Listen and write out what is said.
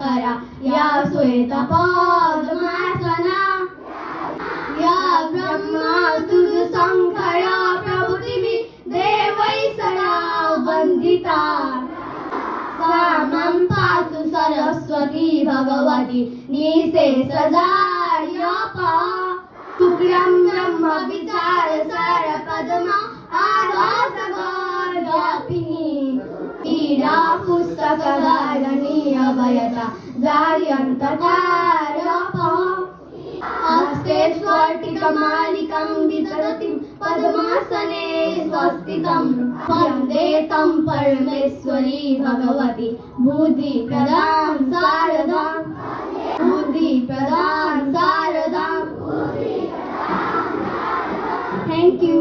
करा या श्वेत पद्मासना या ब्रह्मा तुझ संखया प्रभुतिमी देवैसया वंदिता सामं पातु सरस्वती भगवती निशेषजाड्यपा शुक्रं ब्रह्म विचार सार पद्मा आधासगव्यापिनी ईडा पुस्तकधारिणी अभयता जार्यन्ततारपा हस्ते स्फटिकमालिकं वितरति पद्मासने स्वस्तितं वन्दे तं परमेश्वरी भगवती बुद्धिप्रदां शारदां बुद्धिप्रदां शारदां। Thank you.